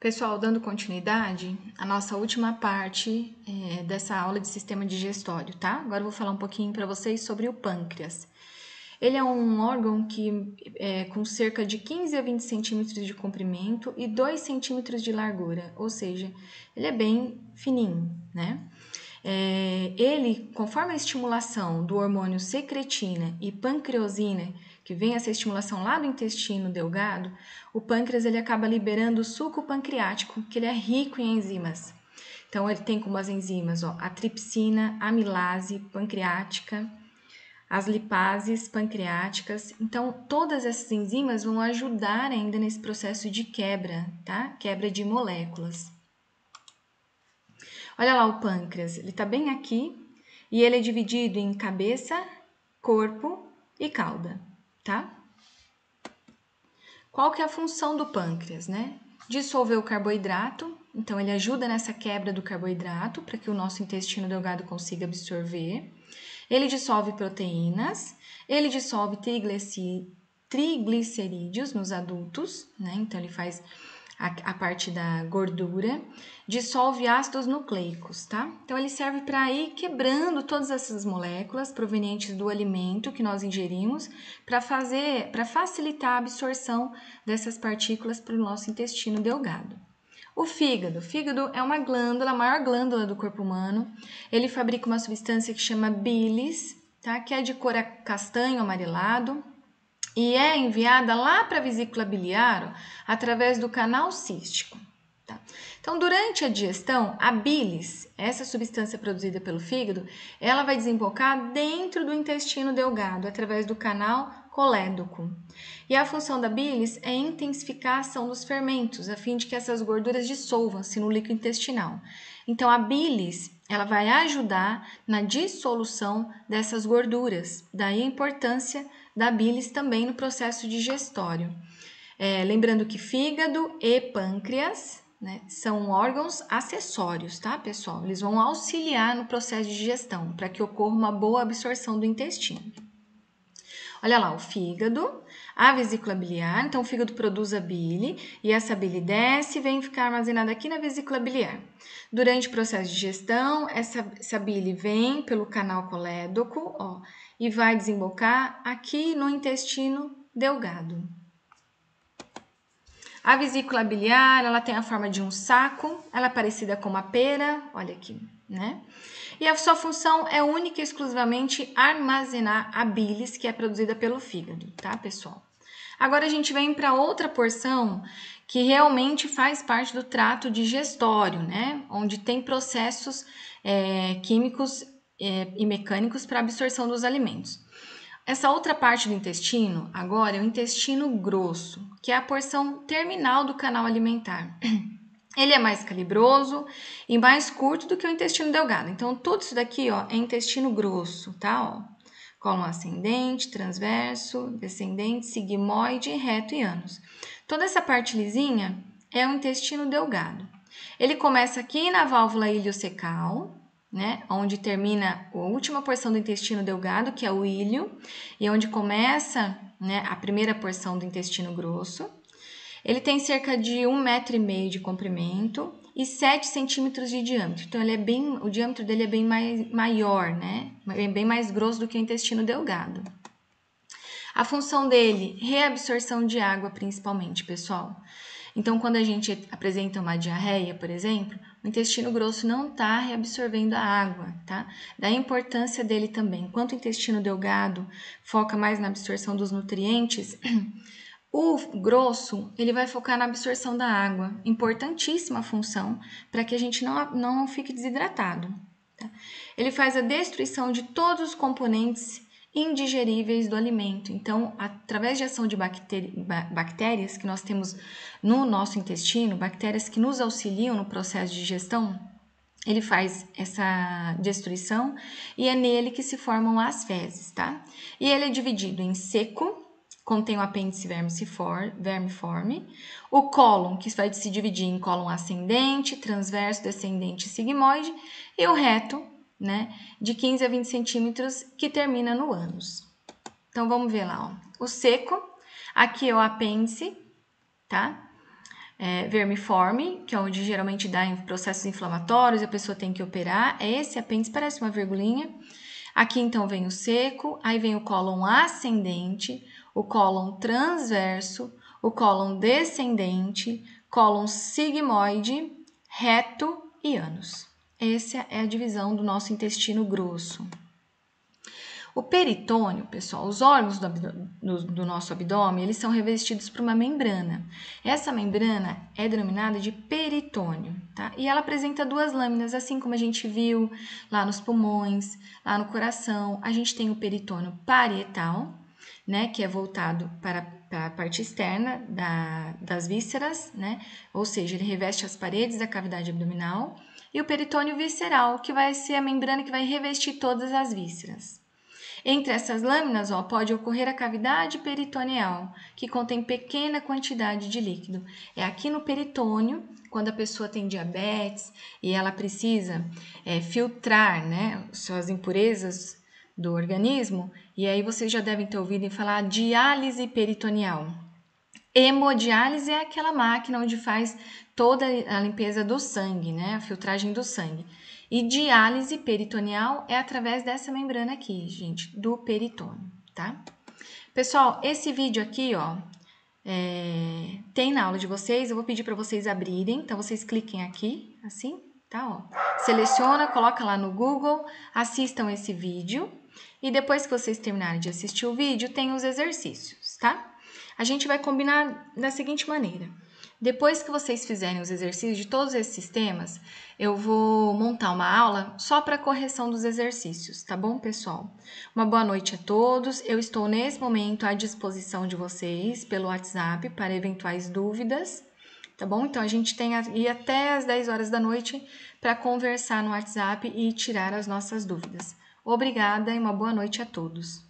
Pessoal, dando continuidade, a nossa última parte dessa aula de sistema digestório, tá? Agora eu vou falar um pouquinho para vocês sobre o pâncreas. Ele é um órgão que com cerca de 15 a 20 centímetros de comprimento e 2 centímetros de largura, ou seja, ele é bem fininho, né? Ele, conforme a estimulação do hormônio secretina e pancreosina, que vem essa estimulação lá do intestino delgado, o pâncreas ele acaba liberando o suco pancreático, que ele é rico em enzimas. Então, ele tem como as enzimas a tripsina, a amilase pancreática, as lipases pancreáticas. Então, todas essas enzimas vão ajudar ainda nesse processo de quebra, tá? Quebra de moléculas. Olha lá o pâncreas, ele está bem aqui e ele é dividido em cabeça, corpo e cauda, tá? Qual que é a função do pâncreas, né? Dissolver o carboidrato, então ele ajuda nessa quebra do carboidrato para que o nosso intestino delgado consiga absorver. Ele dissolve proteínas, ele dissolve triglicerídeos nos adultos, né? Então ele faz a parte da gordura, dissolve ácidos nucleicos, tá? Então ele serve para ir quebrando todas essas moléculas provenientes do alimento que nós ingerimos para facilitar a absorção dessas partículas para o nosso intestino delgado. O fígado é uma glândula, a maior glândula do corpo humano. Ele fabrica uma substância que chama bilis, tá? Que é de cor castanho amarelado e é enviada lá para a vesícula biliar através do canal cístico. Tá? Então, durante a digestão, a bilis, essa substância produzida pelo fígado, ela vai desembocar dentro do intestino delgado através do canal colédoco. E a função da bilis é intensificar a ação dos fermentos, a fim de que essas gorduras dissolvam-se no líquido intestinal. Então, a bilis ela vai ajudar na dissolução dessas gorduras. Daí a importância da bilis também no processo digestório. Lembrando que fígado e pâncreas, né, são órgãos acessórios, tá, pessoal? Eles vão auxiliar no processo de digestão para que ocorra uma boa absorção do intestino. Olha lá, o fígado, a vesícula biliar, então o fígado produz a bile e essa bile desce e vem ficar armazenada aqui na vesícula biliar. Durante o processo de digestão, essa bile vem pelo canal colédoco, e vai desembocar aqui no intestino delgado. A vesícula biliar, ela tem a forma de um saco, ela é parecida com uma pera, olha aqui, né? E a sua função é única e exclusivamente armazenar a bilis que é produzida pelo fígado, tá, pessoal? Agora a gente vem para outra porção que realmente faz parte do trato digestório, né? Onde tem processos químicos e mecânicos para absorção dos alimentos. Essa outra parte do intestino, agora, é o intestino grosso, que é a porção terminal do canal alimentar. Ele é mais calibroso e mais curto do que o intestino delgado. Então, tudo isso daqui, é intestino grosso, tá? Cólon ascendente, transverso, descendente, sigmoide, reto e ânus. Toda essa parte lisinha é o intestino delgado. Ele começa aqui na válvula iliocecal, né, onde termina a última porção do intestino delgado, que é o íleo, e onde começa, né, a primeira porção do intestino grosso. Ele tem cerca de 1,5 metro de comprimento e 7 centímetros de diâmetro. Então, o diâmetro dele é bem maior, né? Bem mais grosso do que o intestino delgado. A função dele, reabsorção de água principalmente, pessoal. Então, quando a gente apresenta uma diarreia, por exemplo, o intestino grosso não está reabsorvendo a água, tá? Daí a importância dele também. Enquanto o intestino delgado foca mais na absorção dos nutrientes, o grosso, ele vai focar na absorção da água. Importantíssima função para que a gente não fique desidratado. Tá? Ele faz a destruição de todos os componentes indigeríveis do alimento. Então, através de ação de bactérias que nós temos no nosso intestino, bactérias que nos auxiliam no processo de digestão, ele faz essa destruição e é nele que se formam as fezes, tá? E ele é dividido em seco, contém o apêndice vermiforme, o cólon, que vai se dividir em cólon ascendente, transverso, descendente e sigmoide, e o reto, né, de 15 a 20 centímetros, que termina no ânus. Então, vamos ver lá, O seco, aqui é o apêndice, tá? vermiforme, que é onde geralmente dá em processos inflamatórios, a pessoa tem que operar. Esse apêndice parece uma virgulinha. Aqui então vem o seco, aí vem o cólon ascendente, o cólon transverso, o cólon descendente, cólon sigmoide, reto e ânus. Essa é a divisão do nosso intestino grosso. O peritônio, pessoal, os órgãos do nosso abdômen, eles são revestidos por uma membrana. Essa membrana é denominada de peritônio, tá? E ela apresenta duas lâminas, assim como a gente viu lá nos pulmões, lá no coração. A gente tem o peritônio parietal, né, que é voltado para a parte externa das vísceras, né? Ou seja, ele reveste as paredes da cavidade abdominal. E o peritônio visceral, que vai ser a membrana que vai revestir todas as vísceras. Entre essas lâminas, pode ocorrer a cavidade peritoneal, que contém pequena quantidade de líquido. É aqui no peritônio, quando a pessoa tem diabetes e ela precisa filtrar, né, suas impurezas do organismo, e aí vocês já devem ter ouvido falar diálise peritoneal. Hemodiálise é aquela máquina onde faz toda a limpeza do sangue, né, a filtragem do sangue. E diálise peritoneal é através dessa membrana aqui, gente, do peritônio, tá? Pessoal, esse vídeo aqui, tem na aula de vocês, eu vou pedir para vocês abrirem, então vocês cliquem aqui, assim, tá, Seleciona, coloca lá no Google, assistam esse vídeo, e depois que vocês terminarem de assistir o vídeo, tem os exercícios, tá? A gente vai combinar da seguinte maneira. Depois que vocês fizerem os exercícios de todos esses sistemas, eu vou montar uma aula só para correção dos exercícios, tá bom, pessoal? Uma boa noite a todos. Eu estou nesse momento à disposição de vocês pelo WhatsApp para eventuais dúvidas, tá bom? Então, a gente tem aí até as 10 horas da noite para conversar no WhatsApp e tirar as nossas dúvidas. Obrigada e uma boa noite a todos.